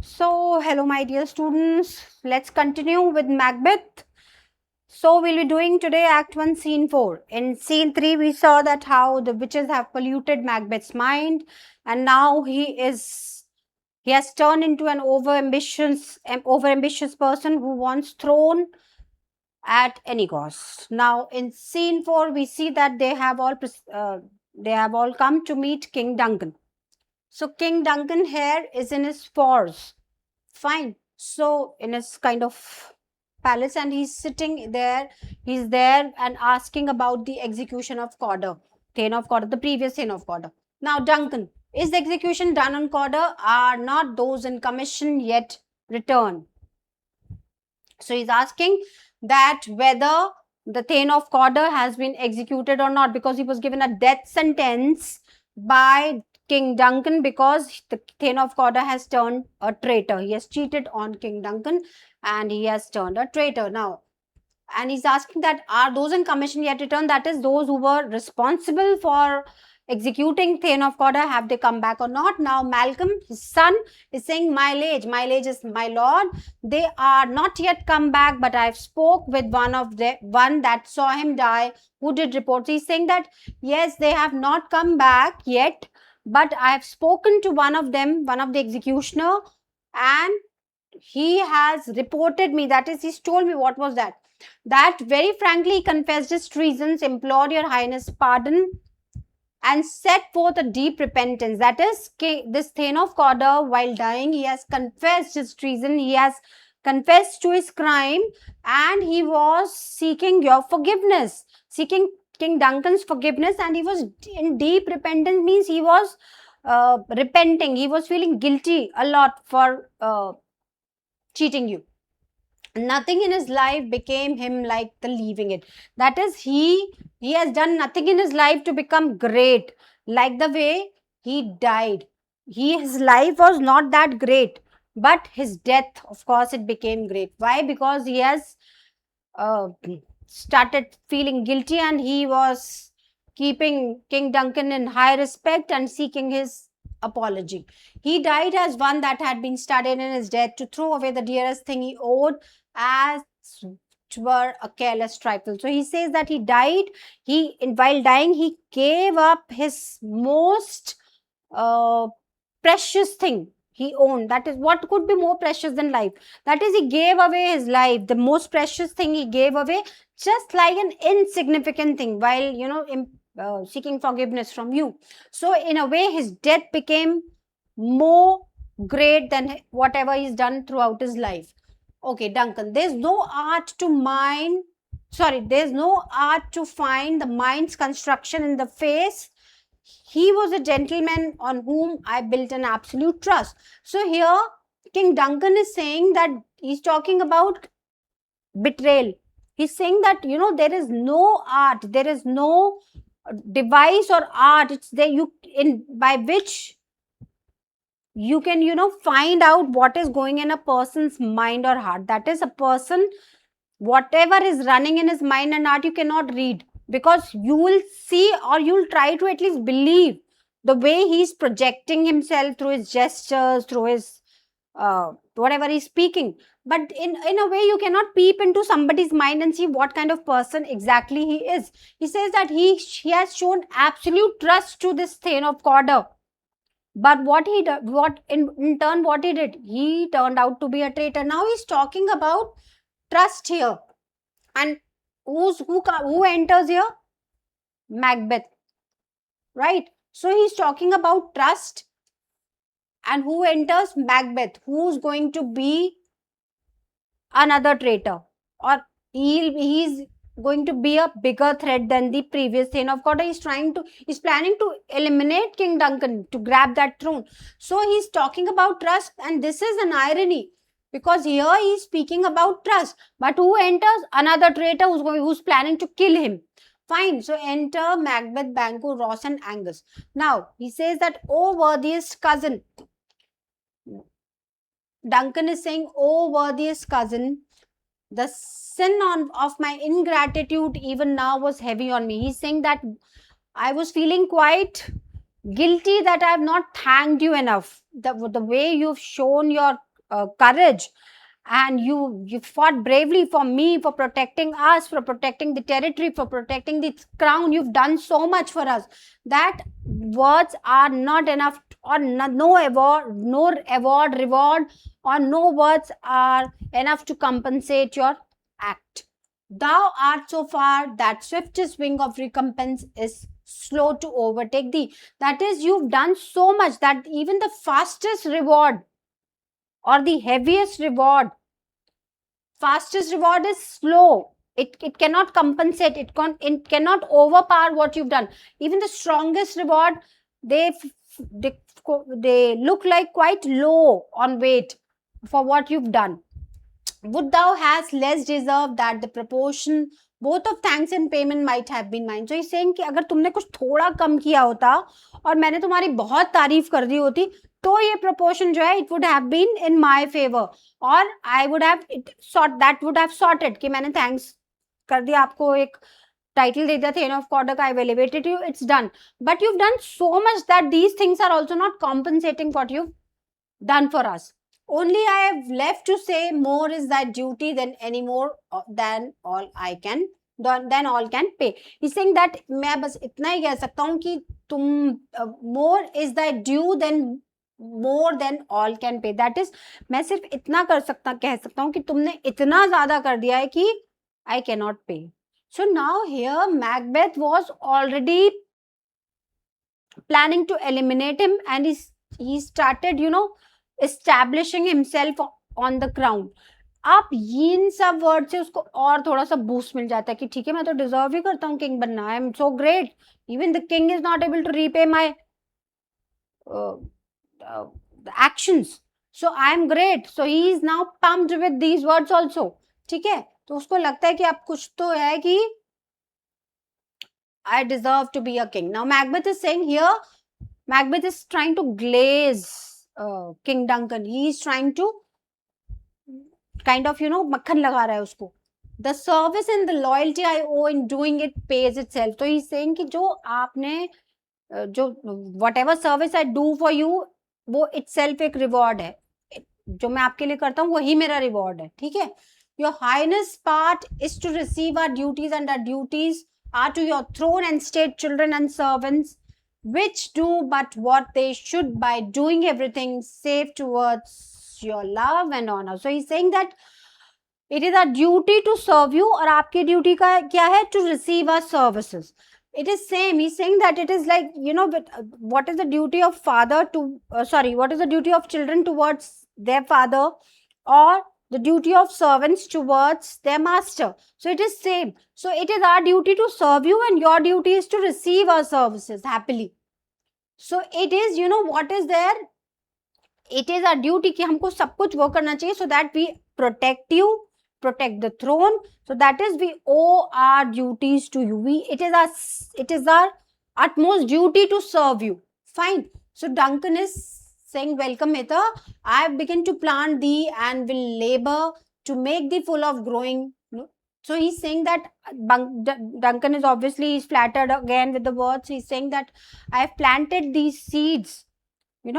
So, hello, my dear students. Let's continue with Macbeth. So, we'll be doing today Act 1, Scene 4. In Scene 3, we saw that how the witches have polluted Macbeth's mind, and now he has turned into an overambitious person who wants throne at any cost. Now, in Scene 4, we see that they have all come to meet King Duncan. So, King Duncan here is in his force. Fine. So, in his kind of palace, and he's sitting there, he's there and asking about the execution of Corder, Thane of Corder, the previous Thane of Corder. Now, Duncan, is the execution done on Corder? Are not those in commission yet returned? So, he's asking that whether the Thane of Corder has been executed or not, because he was given a death sentence by King Duncan because the Thane of Corder has turned a traitor. He has cheated on King Duncan and he has turned a traitor now. And he's asking that are those in commission yet returned? That is, those who were responsible for executing Thane of Corder, have they come back or not? Now, Malcolm, his son, is saying, my liege is my lord. They are not yet come back, but I've spoke with one that saw him die, who did report. He's saying that, yes, they have not come back yet, but I have spoken to one of them, one of the executioner, and he has reported me. That is, he's told me what was that. That very frankly he confessed his treasons, implored your highness pardon, and set forth a deep repentance. That is, this Thane of Corder, while dying, he has confessed his treason, he has confessed to his crime, and he was seeking your forgiveness, seeking King Duncan's forgiveness, and he was in deep repentance, means he was repenting, he was feeling guilty a lot for cheating you. Nothing in his life became him like the leaving it. That is, he has done nothing in his life to become great, like the way he died. His life was not that great, but his death, of course, it became great. Why? Because he has uh, started feeling guilty, and he was keeping King Duncan in high respect and seeking his apology. He died as one that had been studied in his death to throw away the dearest thing he owed, as were a careless trifle. So he says that he died. While dying, he gave up his most uh, precious thing he owned. That is, what could be more precious than life? That is, he gave away his life, the most precious thing he gave away, just like an insignificant thing, while seeking forgiveness from you. So in a way, his death became more great than whatever he's done throughout his life. Okay, Duncan, there's no art to find the mind's construction in the face. He was a gentleman on whom I built an absolute trust. So here, King Duncan is saying that he's talking about betrayal. He's saying that, there is no art, there is no device or art. It's there by which you can, find out what is going in a person's mind or heart. That is, a person, whatever is running in his mind and heart, you cannot read, because you will see, or you'll try to at least believe the way he's projecting himself through his gestures, through his whatever he's speaking. But in a way, you cannot peep into somebody's mind and see what kind of person exactly he is. He says that he has shown absolute trust to this Thane of Corder, but in turn what he did, he turned out to be a traitor. Now he's talking about trust here. And who enters here? Macbeth, right? So he's talking about trust, and who enters? Macbeth, who's going to be another traitor, or he's going to be a bigger threat than the previous Thane of Corder. He's planning to eliminate King Duncan to grab that throne. So he's talking about trust, and this is an irony, because here he's speaking about trust, but who enters? Another traitor who's planning to kill him. Fine. So enter Macbeth, Banquo, Ross, and Angus. Now he says that, oh worthiest cousin. Duncan is saying, oh worthiest cousin, the sin of my ingratitude even now was heavy on me. He's saying that I was feeling quite guilty that I have not thanked you enough. The way you've shown your courage, and you fought bravely for me, for protecting us, for protecting the territory, for protecting the crown. You've done so much for us that words are not enough, or no award, reward, or no words are enough to compensate your act. Thou art so far that swiftest wing of recompense is slow to overtake thee. That is, you've done so much that even the fastest reward or the heaviest reward, fastest reward is slow. It cannot compensate, it cannot overpower what you've done. Even the strongest reward, they they, they look like quite low on weight for what you've done. Would thou hast less deserved that the proportion both of thanks and payment might have been mine. So he's saying कि अगर तुमने कुछ थोड़ा कम किया होता और मैंने तुम्हारी बहुत तारीफ कर दी होती, तो ये proportion जो है it would have been in my favor, और I would have that would have sorted कि मैंने thanks कर दिया, आपको एक title दे दिया था Thane of Kodok, I've elevated you, it's done. But you've done so much that these things are also not compensating what you've done for us. Only I have left to say, more is thy duty than any more than all I can, than all can pay. He's saying that मैं बस इतना ही कह सकता हूँ कि तुम more is thy due than more than all can pay. That is, मैं सिर्फ इतना कह सकता हूँ कि तुमने इतना ज्यादा कर दिया है कि I cannot pay. So now here Macbeth was already planning to eliminate him, and he started, establishing himself on the crown. आप इन सब वर्ड से उसको और थोड़ा सा बूस्ट मिल जाता है कि ठीक है, मैं तो डिजर्व ही करता हूँ किंग बनना, I am so great, even the king is not able to repay my actions, so I am great, so he is now pumped with these words also. ठीक है, तो उसको लगता है कि अब कुछ तो है कि I deserve to be a king. Now Macbeth is saying here, Macbeth is trying to glaze King Duncan. He is trying to kind of, makhan laga raha hai usko. The service and the loyalty I owe in doing it pays itself. So he is saying कि जो आपने whatever service I do for you, वो itself एक reward है. जो मैं आपके लिए करता हूँ वही मेरा reward है. ठीक है? Your Highness part is to receive our duties, and our duties are to your throne and state children and servants, which do but what they should by doing everything save towards your love and honor. So he's saying that it is our duty to serve you, और आपकी duty का क्या है? To receive our services. It is same. He's saying that it is like, what is the duty of father to, what is the duty of children towards their father, or the duty of servants towards their master. So it is same. So it is our duty to serve you, and your duty is to receive our services happily. So it is, what is there? It is our duty कि हमको सब कुछ वो करना चाहिए, so that we protect you, protect the throne. So that is, we owe our duties to you. It is our utmost duty to serve you. Fine. So Duncan is saying, welcome Hither, I have begun to plant thee and will labor to make thee full of growing. So he's saying that Duncan is obviously, he's flattered again with the words. He's saying that I have planted these seeds,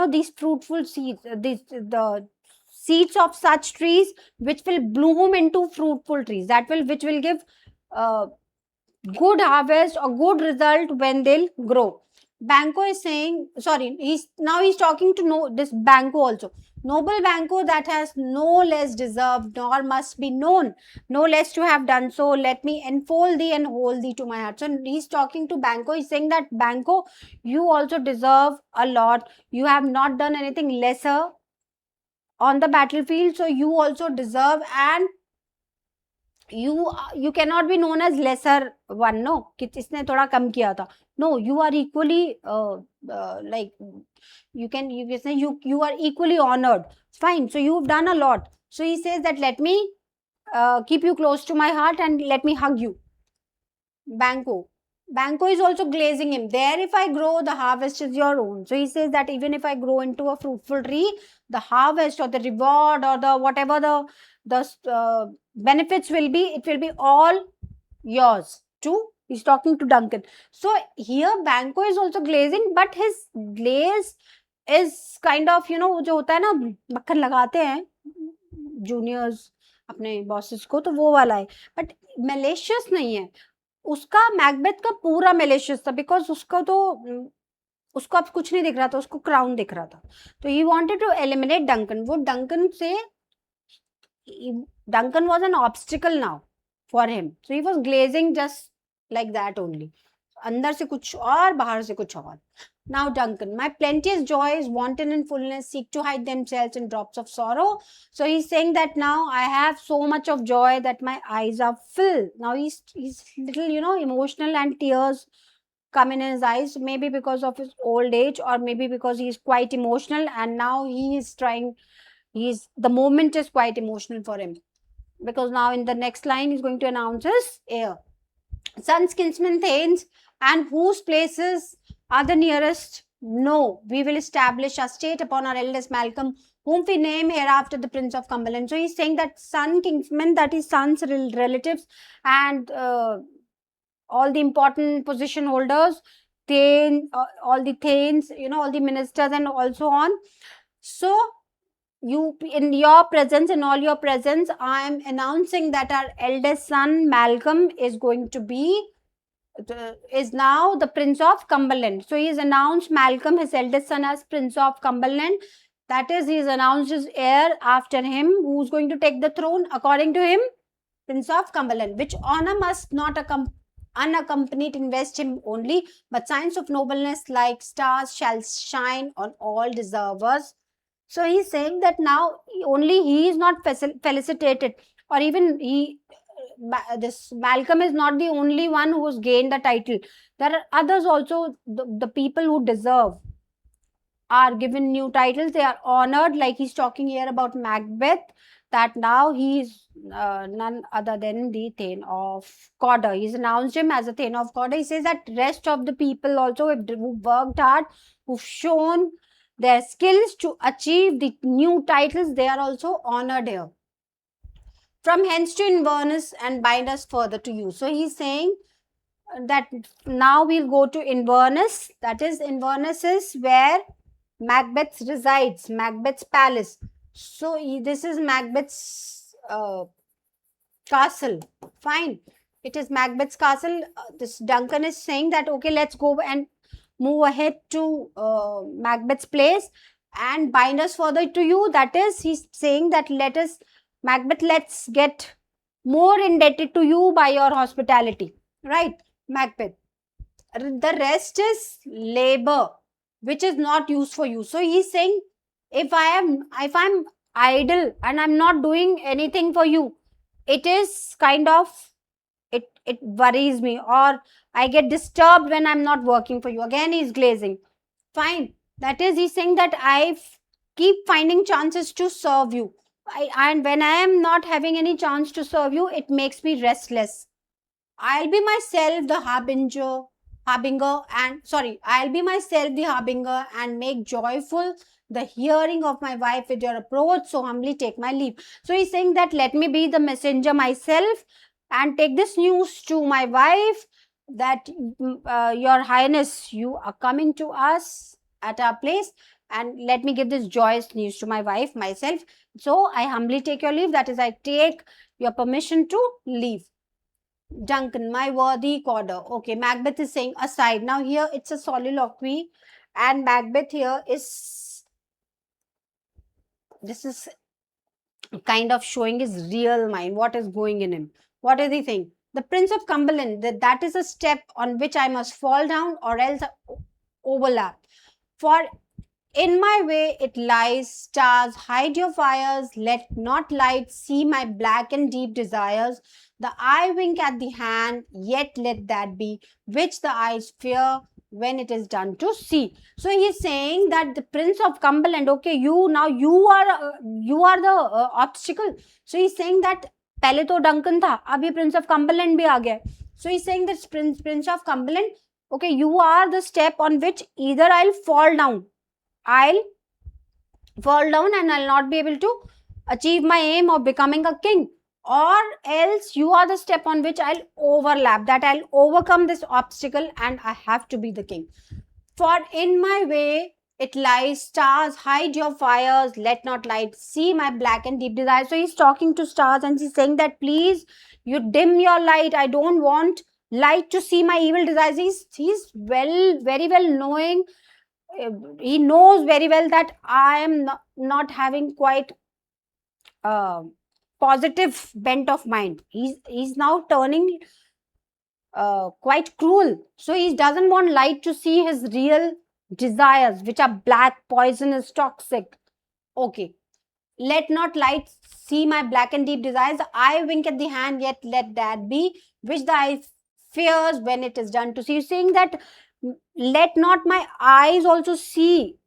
these fruitful seeds, the seeds of such trees which will bloom into fruitful trees, which will give good harvest or good result when they'll grow. Banquo is saying, he's talking to this Banquo also. Noble Banquo, that has no less deserved nor must be known, no less to have done so, let me enfold thee and hold thee to my heart. So he's talking to Banquo. He's saying that Banquo, you also deserve a lot. You have not done anything lesser on the battlefield, so you also deserve, and you cannot be known as lesser one. No, कि इसने थोड़ा कम किया था. No, you are equally like you can say you are equally honored. Fine. So you've done a lot. So he says that let me keep you close to my heart and let me hug you. Banquo is also glazing him. There, if I grow, the harvest is your own. So he says that even if I grow into a fruitful tree, the harvest or the reward or the whatever the benefits will be, it will be all yours too. He's talking to Duncan. So here Banquo is also glazing, but his glaze is kind of, जो होता है ना, मक्खन लगाते हैं, juniors अपने bosses को, तो वो वाला है, बट मेलेशियस नहीं है। उसका मैकबेथ का पूरा मेलेशियस था, बिकॉज उसका तो उसको अब कुछ नहीं दिख रहा था, उसको क्राउन दिख रहा था। तो he wanted to eliminate Duncan. वो डंकन से, Duncan was an obstacle now for him. So he was glazing just like that only. अंदर से कुछ और, बाहर से कुछ और. Now Duncan, my plenteous joys, wanton in fullness, seek to hide themselves in drops of sorrow. So he's saying that now I have so much of joy that my eyes are filled. Now he's little, emotional, and tears come in his eyes, maybe because of his old age, or maybe because he's quite emotional, and now he is trying, the moment is quite emotional for him, because now in the next line he's going to announce his heir. Son's kinsman Thanes, and whose places are the nearest? No, we will establish a state upon our eldest Malcolm, whom we name hereafter the Prince of Cumberland. So he's saying that son kinsman, that is son's relatives, and all the important position holders, all the Thanes, all the ministers, and also on. So you, in your presence, in all your presence, I am announcing that our eldest son Malcolm is going to be is now the Prince of Cumberland. So he has announced Malcolm, his eldest son, as Prince of Cumberland. That is, he has announced his heir after him, who's going to take the throne according to him, Prince of Cumberland, which honor must not unaccompanied invest him only, but signs of nobleness like stars shall shine on all deservers. So he's saying that now only he is not felicitated, or even this Malcolm is not the only one who has gained the title. There are others also, the people who deserve are given new titles. They are honored, like he's talking here about Macbeth, that now he is none other than the Thane of Cawdor. He's announced him as a Thane of Cawdor. He says that rest of the people also who worked hard, who've shown their skills to achieve the new titles, they are also honored here. From hence to Inverness and bind us further to you. So he's saying that now we'll go to Inverness. That is, Inverness is where Macbeth resides, Macbeth's palace. So this is Macbeth's castle. Fine. It is Macbeth's castle. This Duncan is saying that, okay, let's go and move ahead to Macbeth's place and bind us further to you. That is, he's saying that Macbeth, let's get more indebted to you by your hospitality. Right, Macbeth. The rest is labor, which is not used for you. So he's saying, if I'm idle and I'm not doing anything for you, it is kind of, it worries me, or I get disturbed when I'm not working for you. Again, he's glazing. Fine. That is, he's saying that I keep finding chances to serve you. And when I am not having any chance to serve you, it makes me restless. I'll be myself the harbinger, I'll be myself the harbinger and make joyful the hearing of my wife with your approach, so humbly take my leave. So he's saying that let me be the messenger myself and take this news to my wife that your highness, you are coming to us at our place, and let me give this joyous news to my wife myself. So I humbly take your leave, that is, I take your permission to leave. Duncan, my worthy Cawdor. Okay, Macbeth is saying aside. Now here it's a soliloquy, and Macbeth here is, this is kind of showing his real mind, what is going in him. What is he saying? The Prince of Cumberland, that is a step on which I must fall down or else overlap. For in my way it lies, stars, hide your fires, let not light see my black and deep desires. The eye wink at the hand, yet let that be which the eyes fear when it is done to see. So he is saying that the Prince of Cumberland, okay, you are the obstacle. So he is saying that पहले तो Duncan था, अभी Prince of Cumberland भी आ गया. So he's saying that Prince of Cumberland, okay, you are the step on which either I'll fall down and I'll not be able to achieve my aim of becoming a king, or else you are the step on which I'll overlap, that I'll overcome this obstacle and I have to be the king. For in my way it lies, stars, hide your fires, let not light see my black and deep desire. So he's talking to stars and he's saying that please, you dim your light. I don't want light to see my evil desires. He's very well knowing. He knows very well that I am not having quite positive bent of mind. He's now turning quite cruel. So he doesn't want light to see his real desires, which are black, poisonous, toxic. Okay. Let not light see my black and deep desires. I wink at the hand, yet let that be, which the eye fears when it is done to see. You're saying that let not my eyes also see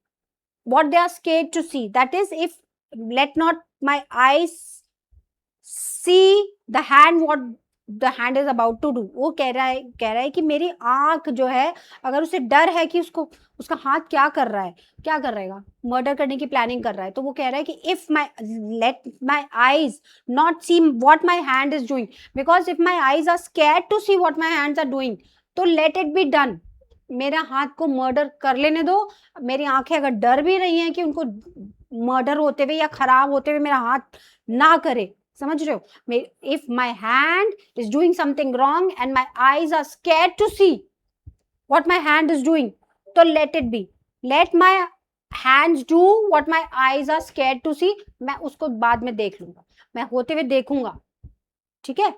what they are scared to see. That is, if let not my eyes see the hand, what the hand is about to do. वो कह रहा है कि मेरी आंख जो है, अगर उसे डर है कि उसका हाथ क्या कर रहेगा, मर्डर करने की प्लानिंग कर रहा है, तो वो कह रहा है कि if my let my eyes not see what my hand is doing, because if my eyes are scared to see what my hands are doing, तो let it be done. मेरा हाथ को मर्डर कर लेने दो. मेरी आंखें अगर डर भी रही हैं कि उनको मर्डर होते हुए या खराब होते हुए मेरा हाथ ना करे. समझ रहे हो? If my hand is doing something wrong and my eyes are scared to see what my hand is doing, so let it be. Let my hands do what my eyes are scared to see. मैं उसको बाद में देख लूंगा, मैं होते हुए देखूंगा. ठीक है?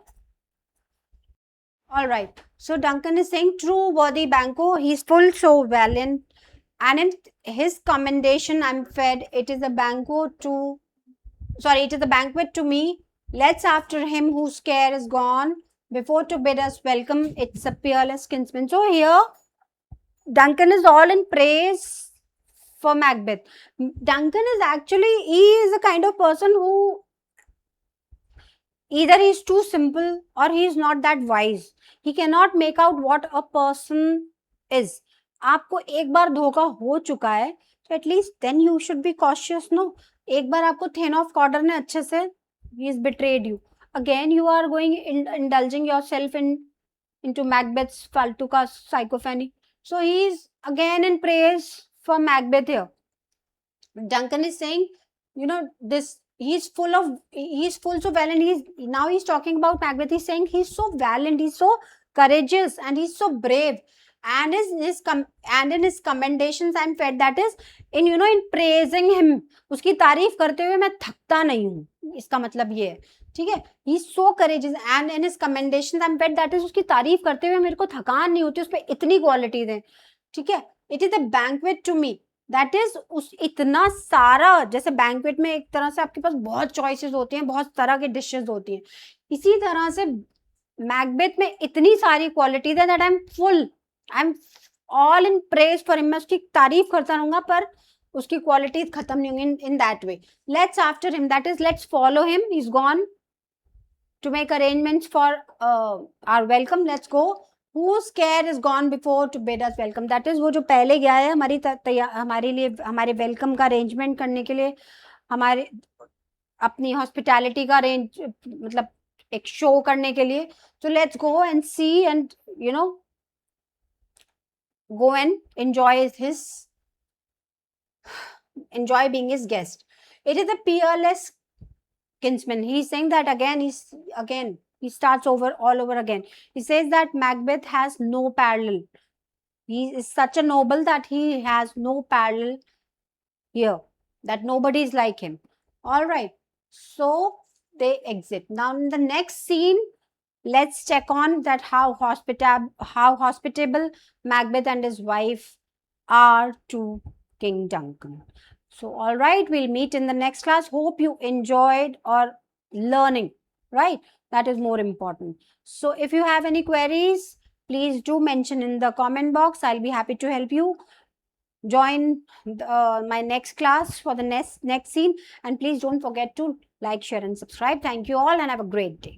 All right. So Duncan is saying, true worthy Banco, he's full so valiant, and in his commendation I'm fed. It is a banquet to me. Let's after him whose care is gone, before to bid us welcome. It's a peerless kinsman. So here, Duncan is all in praise for Macbeth. Duncan is he is a kind of person who either he's too simple or he's not that wise. He cannot make out what a person is. आपको एक बार धोखा हो चुका है, तो at least then you should be cautious, no? एक बार आपको Thane of Cawdor ने अच्छे से he's betrayed you. Again, you are going indulging yourself into Macbeth's faltu ka psychophany. So he's again in praise for Macbeth here. Duncan is saying, this he's full so valiant. He's talking about Macbeth. He's saying he's so valiant, he's so courageous, and he's so brave. And in his commendations I'm fed, that is in praising him, उसकी तारीफ करते हुए मैं थकता नहीं हूँ. इसका मतलब ये है. ठीक है? He's so courageous and in his commendations I'm fed, that is उसकी तारीफ करते हुए मेरे को थकान नहीं होती. उसपे इतनी क्वालिटीज हैं. ठीक है? It is a banquet to me. That is इतना सारा, जैसे बैंक्वेट में एक तरह से आपके पास बहुत चॉइसेस होती हैं, बहुत तरह की डिशेस होती हैं, इसी तरह से मैकबेथ में इतनी सारी क्वालिटीज है that I am all in praise for him. मैं उसकी तारीफ करता रहूंगा, पर उसकी क्वालिटीज खत्म नहीं होंगी in that way. Let's after him, that is let's follow him. He is gone to make arrangements for our welcome. Let's go. Whose care is gone before to bid us welcome. That is वो जो पहले गया है हमारे लिए, हमारे welcome का arrangement करने के लिए, हमारे अपनी हॉस्पिटैलिटी का अरेंज, मतलब एक शो करने के लिए. So let's go and see and go and enjoy being his guest. It is a peerless kinsman. He's saying that again. He starts all over again. He says that Macbeth has no parallel. He is such a noble that he has no parallel here, that nobody is like him. All right. So they exit. Now in the next scene, let's check on that how hospitable Macbeth and his wife are to King Duncan. So all right, we'll meet in the next class. Hope you enjoyed or learning, right? That is more important. So if you have any queries, please do mention in the comment box. I'll be happy to help you. Join my next class for the next scene. And please don't forget to like, share and subscribe. Thank you all and have a great day.